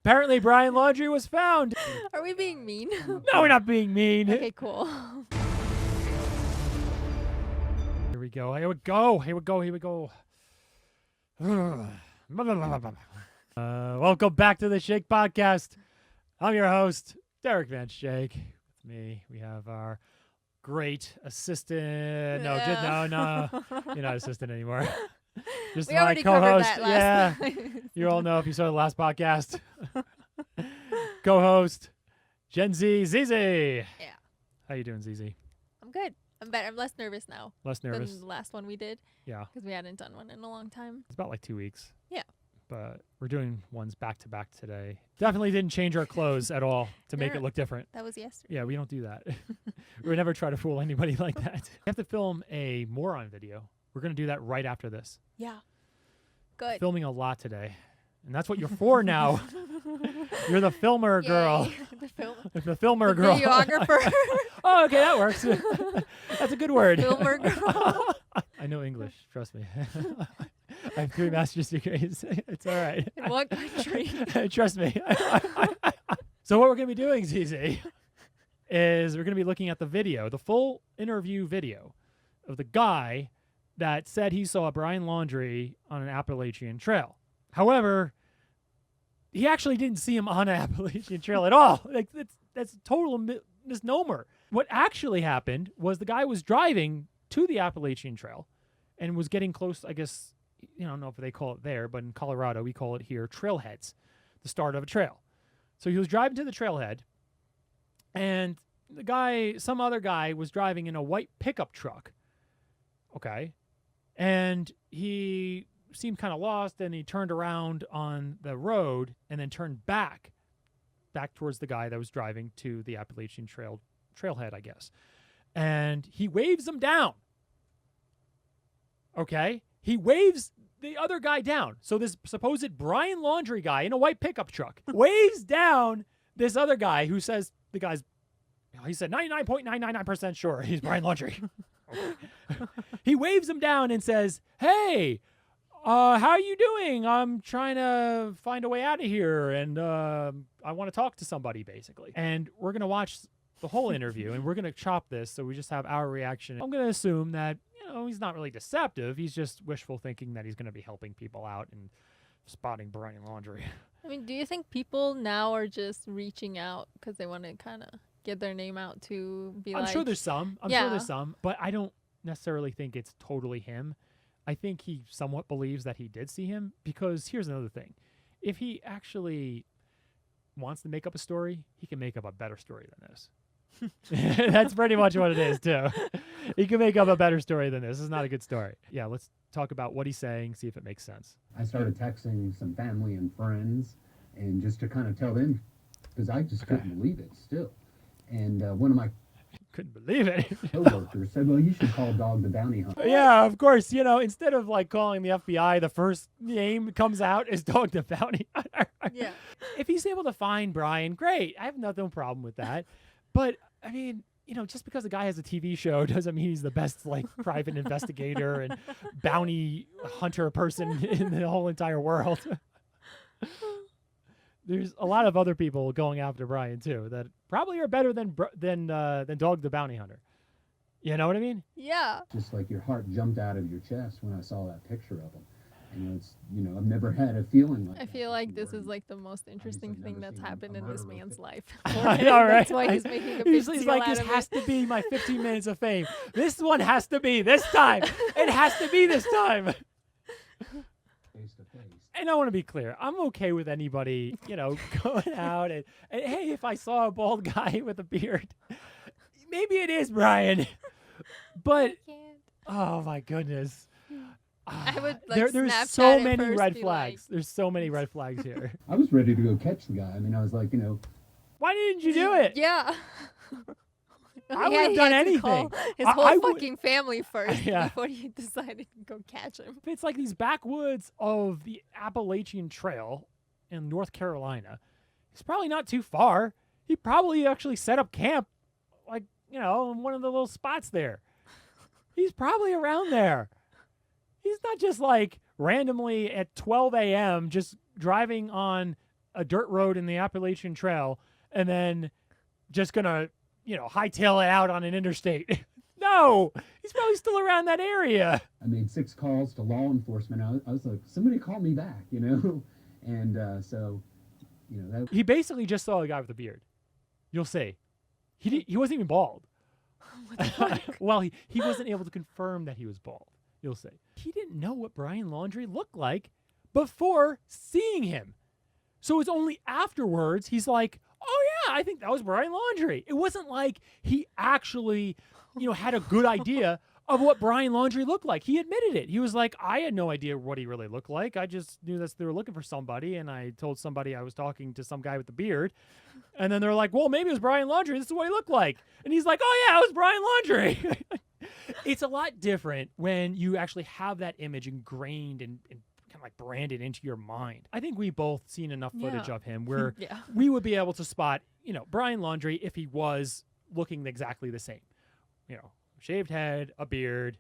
Apparently, Brian Laundrie was found. Are we being mean? No, we're not being mean. Okay, cool. Here we go. Here we go. Here we go. Here we go. Welcome back to the Schaik Podcast. I'm your host, Derek Van Schaik. With me, we have our great assistant. No, you're not assistant anymore. Just We my already co-host. covered that last time. You all know if you saw the last podcast. Co-host, Gen Z, ZZ. Yeah. How you doing, ZZ? I'm good. I'm better. I'm less nervous now Less nervous? than the last one we did. Yeah. Because we hadn't done one in a long time. It's about like 2 weeks. Yeah. But we're doing ones back to back today. Definitely didn't change our clothes at all to make it look different. That was yesterday. Yeah, we don't do that. We would never try to fool anybody like that. We have to film a moron video. We're going to do that right after this. Yeah. Good. Filming a lot today. And that's what you're for now. You're the filmer girl. The filmer girl. Videographer. Oh, okay, that works. That's a good word. Filmer girl. I know English. Trust me. I have 3 master's degrees. It's all right. In what country? Trust me. So what we're going to be doing, ZZ, is we're going to be looking at the video, the full interview video of the guy that said he saw Brian Laundrie on an Appalachian Trail. However, he actually didn't see him on an Appalachian Trail at all. Like that's a total misnomer. What actually happened was the guy was driving to the Appalachian Trail and was getting close, I guess, I don't know if they call it there, but in Colorado, we call it here trailheads, the start of a trail. So he was driving to the trailhead, and some other guy was driving in a white pickup truck. Okay. And he seemed kind of lost, and he turned around on the road and then turned back towards the guy that was driving to the Appalachian trailhead, I guess. And he waves him down. Okay? He waves the other guy down. So this supposed Brian Laundrie guy in a white pickup truck waves down this other guy who says he said 99.999% sure he's Brian Laundrie. He waves him down and says, "Hey, how are you doing? I'm trying to find a way out of here, and I want to talk to somebody," basically. And we're going to watch the whole interview, and we're going to chop this so we just have our reaction. I'm going to assume that, he's not really deceptive. He's just wishful thinking that he's going to be helping people out and spotting Brian Laundrie. I mean, do you think people now are just reaching out because they want to kind of get their name out to be I'm like... sure there's some. I'm sure there's some. But I don't necessarily think it's totally him. I think he somewhat believes that he did see him, because here's another thing. If he actually wants to make up a story, he can make up a better story than this. That's pretty much what it is, too. He can make up a better story than this. This is not a good story. Yeah, let's talk about what he's saying, see if it makes sense. I started texting some family and friends, and just to kind of tell them, because I just couldn't believe it still. And one of my couldn't believe it. coworkers said, "Well, you should call Dog the Bounty Hunter." Yeah, of course. Instead of like calling the FBI, the first name comes out is Dog the Bounty Hunter. Yeah. If he's able to find Brian, great. I have no problem with that. But I mean, just because a guy has a TV show doesn't mean he's the best like private investigator and bounty hunter person in the whole entire world. There's a lot of other people going after Brian too that probably are better than Dog the Bounty Hunter. You know what I mean? Yeah. Just like your heart jumped out of your chest when I saw that picture of him. And it's, I've never had a feeling like that. I feel like this is like the most interesting thing that's happened in this man's life. I know, right? That's why he's making a big He's deal like, out this of has it. to be my 15 minutes of fame. This one has to be this time. It has to be this time. Face to face. And I want to be clear. I'm okay with anybody, going out and hey, if I saw a bald guy with a beard, maybe it is Brian. But, oh my goodness. I would like there's Snapchat so it many first, red be flags. like- There's so many red flags here. I was ready to go catch the guy. I mean, I was like, Why didn't you do it? Yeah. I would have done anything. His I whole would- fucking family first Yeah. before he decided to go catch him. If it's like these backwoods of the Appalachian Trail in North Carolina, it's probably not too far. He probably actually set up camp, like, in one of the little spots there. He's probably around there. He's not just like randomly at 12 a.m. just driving on a dirt road in the Appalachian Trail and then just going to, hightail it out on an interstate. No, he's probably still around that area. I made 6 calls to law enforcement. I was like, somebody call me back, And so, that. He basically just saw a guy with a beard. You'll see. He wasn't even bald. What the fuck? Well, he wasn't able to confirm that he was bald. You'll see. He didn't know what Brian Laundrie looked like before seeing him. So it's only afterwards he's like, oh yeah, I think that was Brian Laundrie. It wasn't like he actually, had a good idea of what Brian Laundrie looked like. He admitted it. He was like, I had no idea what he really looked like. I just knew that they were looking for somebody, and I told somebody I was talking to some guy with the beard. And then they're like, well, maybe it was Brian Laundrie. This is what he looked like. And he's like, oh yeah, it was Brian Laundrie. It's a lot different when you actually have that image ingrained and kind of like branded into your mind. I think we both seen enough footage of him where we would be able to spot, Brian Laundrie if he was looking exactly the same. Shaved head, a beard,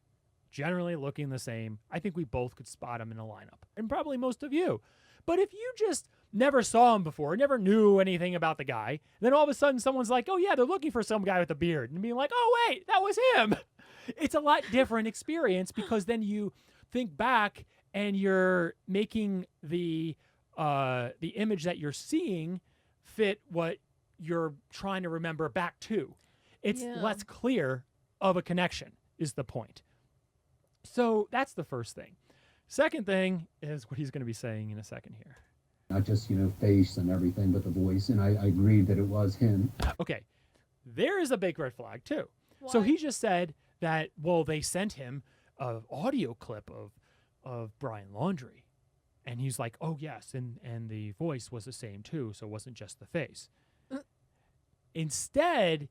generally looking the same. I think we both could spot him in a lineup, and probably most of you. But if you just never saw him before, never knew anything about the guy, then all of a sudden someone's like, oh yeah, they're looking for some guy with a beard, and being like, oh wait, that was him. It's a lot different experience because then you think back and you're making the image that you're seeing fit what you're trying to remember back to. It's less clear of a connection is the point. So that's the first thing. Second thing is what he's going to be saying in a second here. Not just, face and everything, but the voice. And I agreed that it was him. Okay. There is a big red flag too. Why? So he just said that, well, they sent him an audio clip of Brian Laundrie. And he's like, oh yes. And the voice was the same too. So it wasn't just the face. Instead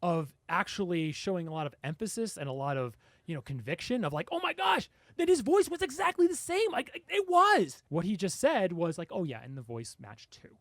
of actually showing a lot of emphasis and a lot of, conviction of like, oh my gosh, that his voice was exactly the same. Like it was. What he just said was like, oh yeah, and the voice matched too.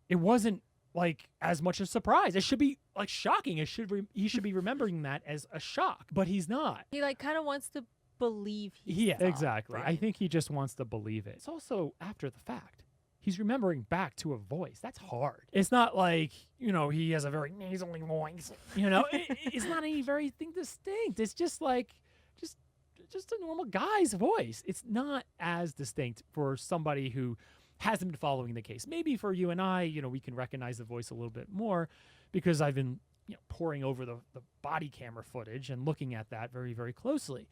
It wasn't like as much a surprise. It should be like shocking. He should be remembering that as a shock, but he's not. He kind of wants to believe he saw exactly. Brian. I think he just wants to believe it. It's also after the fact. He's remembering back to a voice. That's hard. It's not like, he has a very nasally voice. It's not any very thing distinct. It's just like, just a normal guy's voice. It's not as distinct for somebody who hasn't been following the case. Maybe for you and I, we can recognize the voice a little bit more because I've been, poring over the body camera footage and looking at that very, very closely.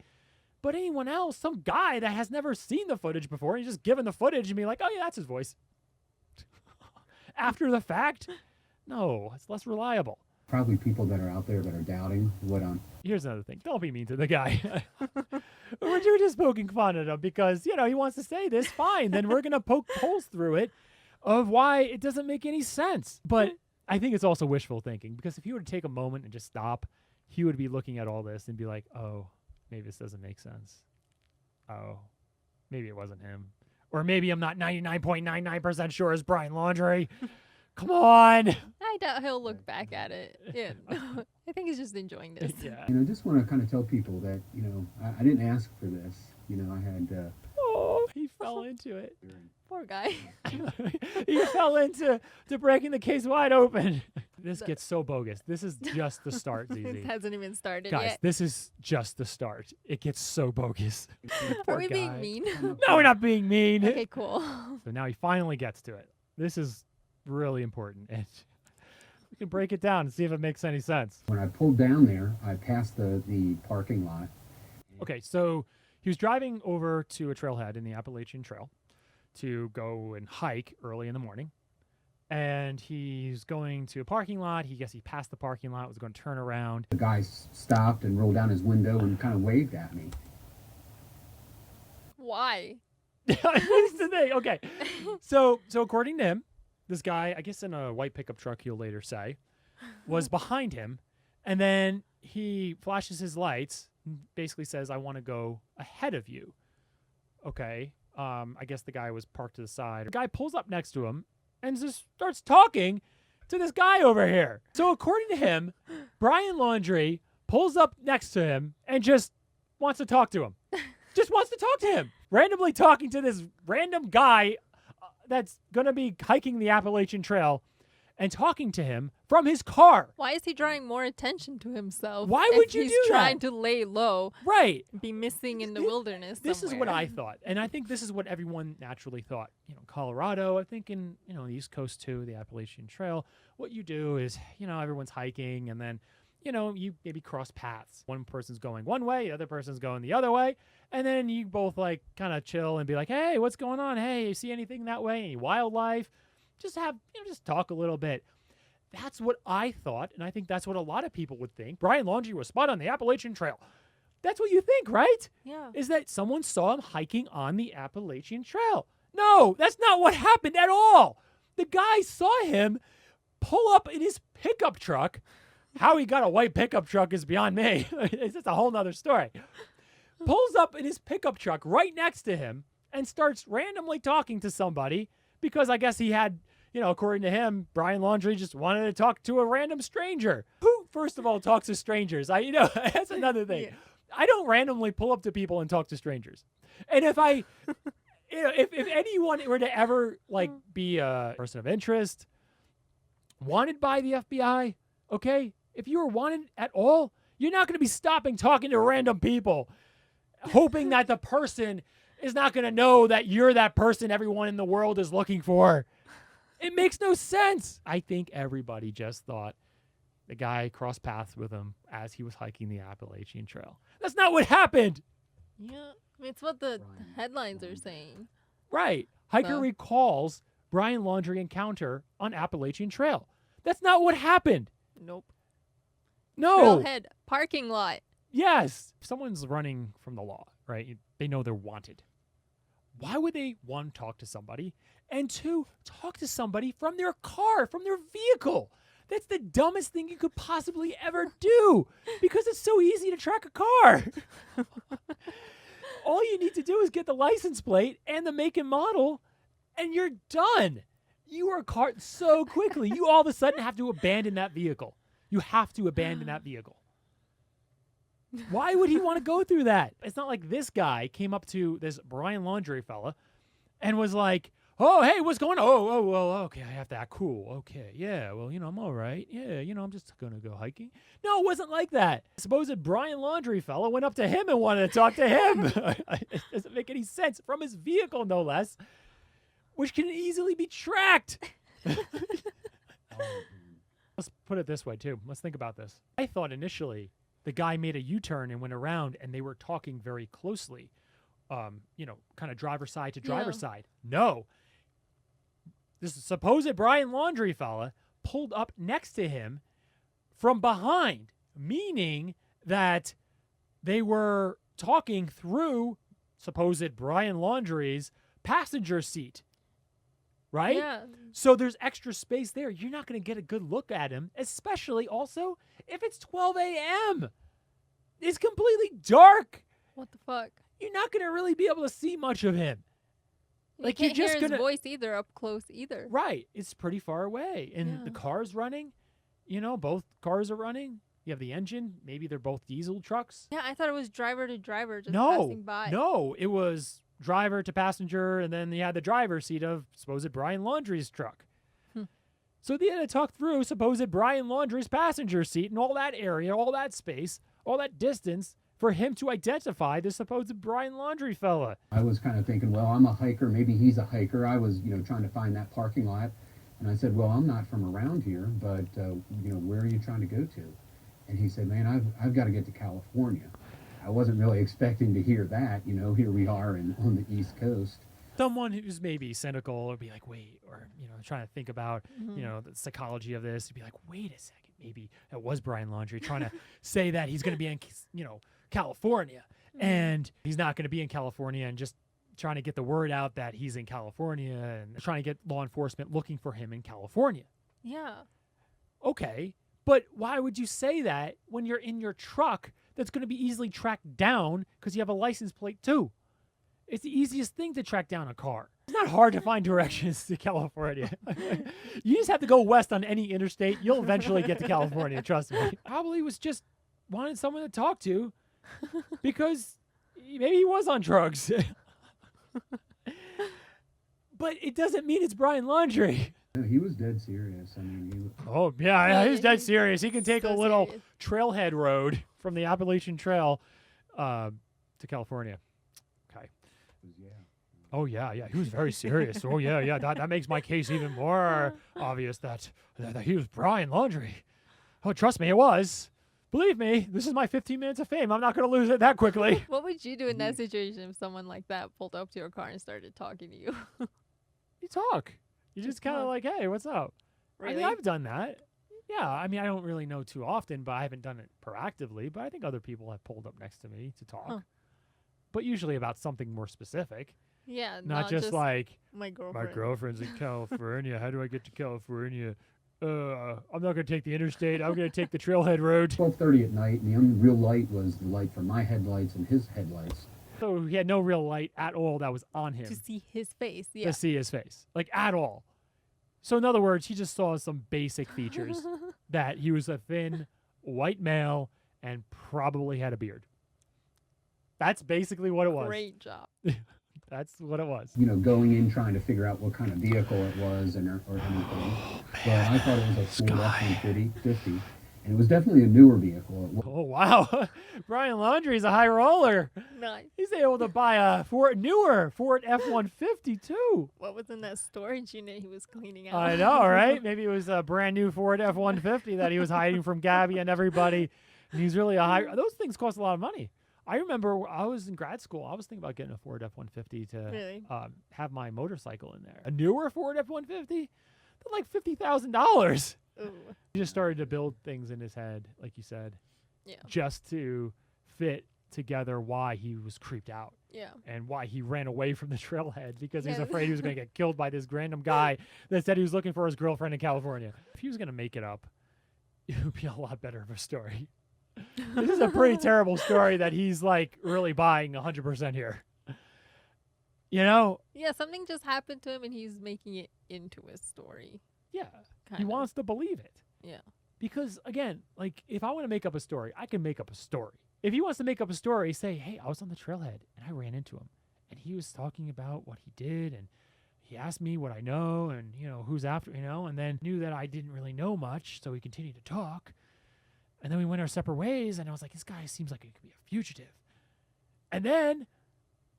But anyone else, some guy that has never seen the footage before, he's just given the footage and be like, oh yeah, that's his voice. After the fact, no, it's less reliable. Probably people that are out there that are doubting what I'm. Here's another thing. Don't be mean to the guy. We're just poking fun at him because, he wants to say this, fine. Then we're going to poke holes through it of why it doesn't make any sense. But I think it's also wishful thinking because if he were to take a moment and just stop, he would be looking at all this and be like, oh, maybe this doesn't make sense. Oh, maybe it wasn't him. Or maybe I'm not 99.99% sure it's Brian Laundrie. Come on. I doubt he'll look back at it. Yeah. I think he's just enjoying this. Yeah. I just want to kind of tell people that, I didn't ask for this. I had. Oh, he fell into it. Poor guy. He fell into breaking the case wide open. This gets so bogus. This is just the start, ZZ. It hasn't even started Guys, yet. this is just the start. It gets so bogus. Are Poor we guy. being mean? No, we're not being mean. Okay, cool. So now he finally gets to it. This is really important. And we can break it down and see if it makes any sense. When I pulled down there, I passed the parking lot. Okay, so he was driving over to a trailhead in the Appalachian Trail to go and hike early in the morning. And he's going to a parking lot. He passed the parking lot, was going to turn around. The guy stopped and rolled down his window and kind of waved at me. Why? That's the thing. Okay. So according to him, this guy, I guess in a white pickup truck, he'll later say, was behind him. And then he flashes his lights, basically says, I want to go ahead of you. Okay. I guess the guy was parked to the side. The guy pulls up next to him and just starts talking to this guy over here. So according to him, Brian Laundrie pulls up next to him and just wants to talk to him. Just wants to talk to him. Randomly talking to this random guy that's going to be hiking the Appalachian Trail and talking to him from his car. Why is he drawing more attention to himself? Why if would you he's do that? trying to lay low, Right. be missing in the wilderness This is what somewhere. I thought. And I think this is what everyone naturally thought. Colorado, I think in, the East Coast too, the Appalachian Trail, what you do is, everyone's hiking and then, you maybe cross paths. One person's going one way, the other person's going the other way. And then you both like kind of chill and be like, hey, what's going on? Hey, you see anything that way? Any wildlife? Just have, just talk a little bit. That's what I thought. And I think that's what a lot of people would think. Brian Laundrie was spotted on the Appalachian Trail. That's what you think, right? Yeah. Is that someone saw him hiking on the Appalachian Trail. No, that's not what happened at all. The guy saw him pull up in his pickup truck. How he got a white pickup truck is beyond me. It's just a whole nother story. Pulls up in his pickup truck right next to him and starts randomly talking to somebody because I guess he had, according to him, Brian Laundrie just wanted to talk to a random stranger. Who, first of all, talks to strangers? That's another thing. Yeah. I don't randomly pull up to people and talk to strangers. And if I, if anyone were to ever be a person of interest, wanted by the FBI, okay, if you were wanted at all, you're not going to be stopping talking to random people, hoping that the person is not going to know that you're that person everyone in the world is looking for. It makes no sense. I think everybody just thought the guy crossed paths with him as he was hiking the Appalachian Trail. That's not what happened. Yeah. It's what the Brian headlines are Laundrie. saying. Right. Hiker So- recalls Brian Laundrie encounter on Appalachian Trail. That's not what happened. Nope. No. Trailhead parking lot. Yes. If someone's running from the law, right? They know they're wanted. Why would they, one, talk to somebody, and two, talk to somebody from their car, from their vehicle? That's the dumbest thing you could possibly ever do because it's so easy to track a car. All you need to do is get the license plate and the make and model, and you're done. You are caught so quickly. You all of a sudden have to abandon that vehicle. You have to abandon that vehicle. Why would he want to go through that? It's not like this guy came up to this Brian Laundrie fella and was like, oh, hey, what's going on? Oh, well, okay, I have to act cool. Okay, yeah, well, I'm all right. Yeah, I'm just going to go hiking. No, it wasn't like that. Suppose that Brian Laundrie fella went up to him and wanted to talk to him. It doesn't make any sense. From his vehicle, no less, which can easily be tracked. Let's put it this way, too. Let's think about this. I thought initially the guy made a U-turn and went around and they were talking very closely, kind of driver side to driver side. No. This supposed Brian Laundrie fella pulled up next to him from behind, meaning that they were talking through supposed Brian Laundrie's passenger seat. Right? Yeah. So there's extra space there. You're not going to get a good look at him, especially also if it's 12 a.m. It's completely dark. What the fuck? You're not going to really be able to see much of him. Like, you you're can't just hear his gonna- voice either up close either. Right. It's pretty far away. And Yeah. the car's running. Both cars are running. You have the engine. Maybe they're both diesel trucks. Yeah, I thought it was driver to driver just No. passing by. No, it was driver to passenger, and then you had the driver's seat of supposed Brian Laundrie's truck. So they had to talk through supposed Brian Laundrie's passenger seat and all that area, all that space, all that distance for him to identify the supposed Brian Laundrie fella. I was kind of thinking, well, I'm a hiker. Maybe he's a hiker. I was, trying to find that parking lot. And I said, well, I'm not from around here, but, where are you trying to go to? And he said, man, I've got to get to California. I wasn't really expecting to hear that. Here we are on the East Coast. Someone who's maybe cynical would be like, wait, or, trying to think about, the psychology of this. Would be like, wait a second, maybe it was Brian Laundrie trying to say that he's going to be in, California, and he's not going to be in California, and just trying to get the word out that he's in California and trying to get law enforcement looking for him in California. Yeah. Okay, but why would you say that when you're in your truck that's going to be easily tracked down because you have a license plate too? It's the easiest thing to track down a car. It's not hard to find directions to California. You just have to go west on any interstate. You'll eventually get to California, trust me. Probably was just wanted someone to talk to because maybe he was on drugs. But it doesn't mean it's Brian Laundrie. No, he was dead serious. I mean, Oh, yeah, he's dead he's serious. He can take a so little serious. trailhead road from the Appalachian Trail to California. Okay. yeah. Oh, yeah. He was very serious. Oh, yeah. That makes my case even more obvious that he was Brian Laundrie. Oh, trust me, it was. Believe me, this is my 15 minutes of fame. I'm not going to lose it that quickly. What would you do in that situation if someone like that pulled up to your car and started talking to you? You talk. You just kind of talk. like, hey, what's up? I Really? mean, I've done that. Yeah, I mean, I don't really know too often, but I haven't done it proactively. But I think other people have pulled up next to me to talk. Huh. But usually about something more specific. Yeah, Not just like, my my girlfriend. girlfriend's in California. How do I get to California? I'm not going to take the interstate. I'm going to take the trailhead road. 12:30 at night, and the only real light was the light from my headlights and his headlights. So he had no real light at all that was on him To see his face. Yeah. to see his face. Like, at all. So in other words, he just saw some basic features that he was a thin white male and probably had a beard. That's basically what it was. Great job. That's what it was. You know, going in trying to figure out what kind of vehicle it was or anything. But I thought it was a Ford F-150, and it was definitely a newer vehicle. Oh, wow. Brian Laundrie's a high roller. Nice. He's able to buy a newer Ford F-150 too. What was in that storage unit he was cleaning out? I know, right? Maybe it was a brand new Ford F-150 that he was hiding from Gabby and everybody. And he's really a high. Those things cost a lot of money. I remember I was in grad school. I was thinking about getting a Ford F-150 to Really? have my motorcycle in there. A newer Ford F-150, they're like $50,000. Ooh. He just started to build things in his head, like you said, Yeah. just to fit together why he was creeped out. Yeah. And why he ran away from the trailhead because he was Yeah. afraid he was going to get killed by this random guy that said he was looking for his girlfriend in California. If he was going to make it up, it would be a lot better of a story. This is a pretty terrible story that he's like really buying 100% here. You know? Yeah, something just happened to him and he's making it into a story. Yeah. He Kind of. wants to believe it. Yeah. Because again, like if I want to make up a story, I can make up a story. If he wants to make up a story, say, hey, I was on the trailhead and I ran into him and he was talking about what he did and he asked me what I know and, you know, who's after, you know, and then knew that I didn't really know much. So we continued to talk. And then we went our separate ways and I was like, this guy seems like he could be a fugitive. And then,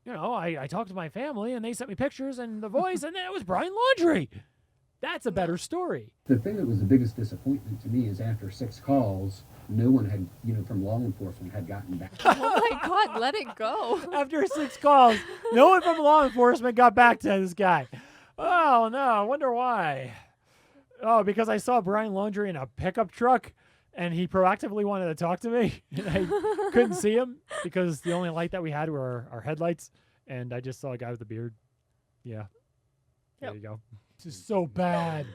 you know, I talked to my family and they sent me pictures and the voice and then it was Brian Laundrie. That's a better story. The thing that was the biggest disappointment to me is after 6 calls, no one had, you know, from law enforcement had gotten back. Oh my God, let it go. After 6 calls, no one from law enforcement got back to this guy. Oh, no, I wonder why. Oh, because I saw Brian Laundrie in a pickup truck and he proactively wanted to talk to me. And I couldn't see him because the only light that we had were our headlights. And I just saw a guy with a beard. Yeah. There Yep. you go. This is so bad.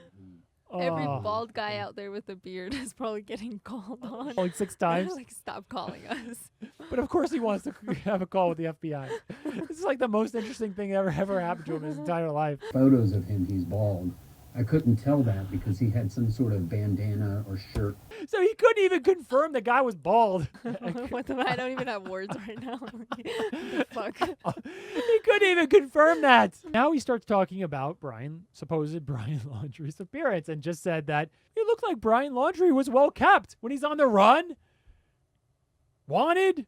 Every Oh. bald guy out there with a beard is probably getting called on. Like 6 times. Like, stop calling us. But of course he wants to have a call with the FBI. This is like the most interesting thing ever happened to him in his entire life. Photos of him, he's bald. I couldn't tell that because he had some sort of bandana or shirt. So he couldn't even confirm the guy was bald. What the, I don't even have words right now. Fuck. He couldn't even confirm that. Now he starts talking about supposed Brian Laundrie's appearance and just said that it looked like Brian Laundrie was well kept when he's on the run. Wanted.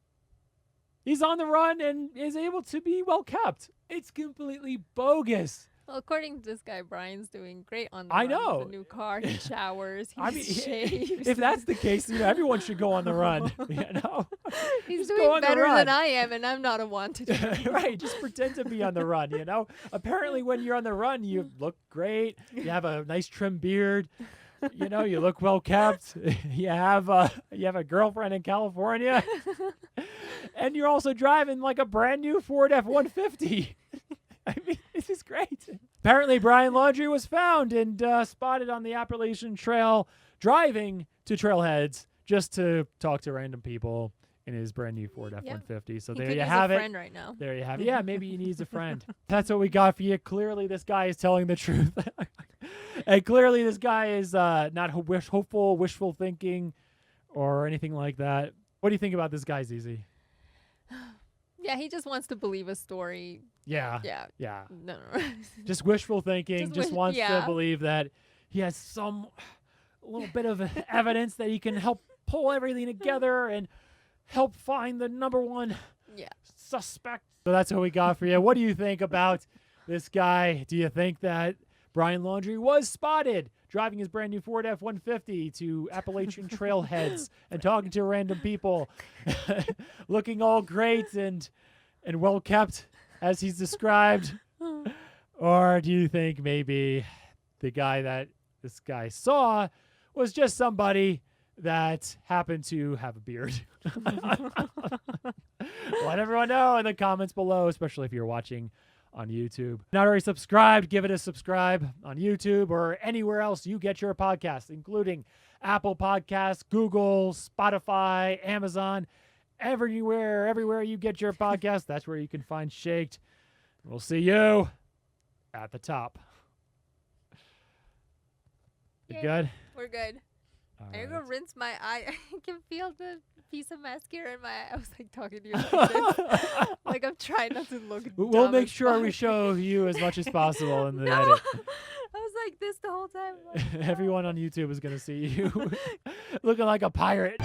He's on the run and is able to be well kept. It's completely bogus. Well, according to this guy, Brian's doing great on the I run with know. the new car. He showers. He I mean, shaves. if that's the case, you know, everyone should go on the run. You know, He's Just go doing on the better run. than I am, and I'm not a one to do it. Right, just pretend to be on the run, you know? Apparently when you're on the run, you look great. You have a nice trim beard. You know, you look well kept. You have a girlfriend in California. And you're also driving like a brand new Ford F-150. I mean, this is great. Apparently Brian Laundrie was found and spotted on the Appalachian Trail driving to trailheads just to talk to random people in his brand new Ford F-150. So He there could you use have a it. friend right now. There you have it. Yeah, maybe he needs a friend. That's what we got for you. Clearly, this guy is telling the truth. And clearly, this guy is not hopeful, wishful thinking, or anything like that. What do you think about this guy, ZZ? Yeah, he just wants to believe a story. Yeah. Yeah. Yeah. No. Just wishful thinking. Just wants to yeah. believe that he has some little bit of evidence that he can help pull everything together and help find the number one suspect. So that's what we got for you. What do you think about this guy? Do you think that Brian Laundrie was spotted driving his brand new Ford F-150 to Appalachian Trail heads and talking to random people, looking all great and well kept as he's described? Or do you think maybe the guy that this guy saw was just somebody that happened to have a beard? Let everyone know in the comments below, especially if you're watching on YouTube. Not already subscribed, give it a subscribe on YouTube or anywhere else you get your podcasts, including Apple Podcasts, Google, Spotify, Amazon, everywhere you get your podcast. That's where you can find Schaik. We'll see you at the top. You good? We're good. All I'm right. gonna rinse my eye. I can feel the piece of mascara in my eye. I was like talking to you like this. Like I'm trying not to look We'll dumb make as sure we fuck. show you as much as possible in the No. edit. I was like this the whole time. Like, Everyone on YouTube is going to see you looking like a pirate.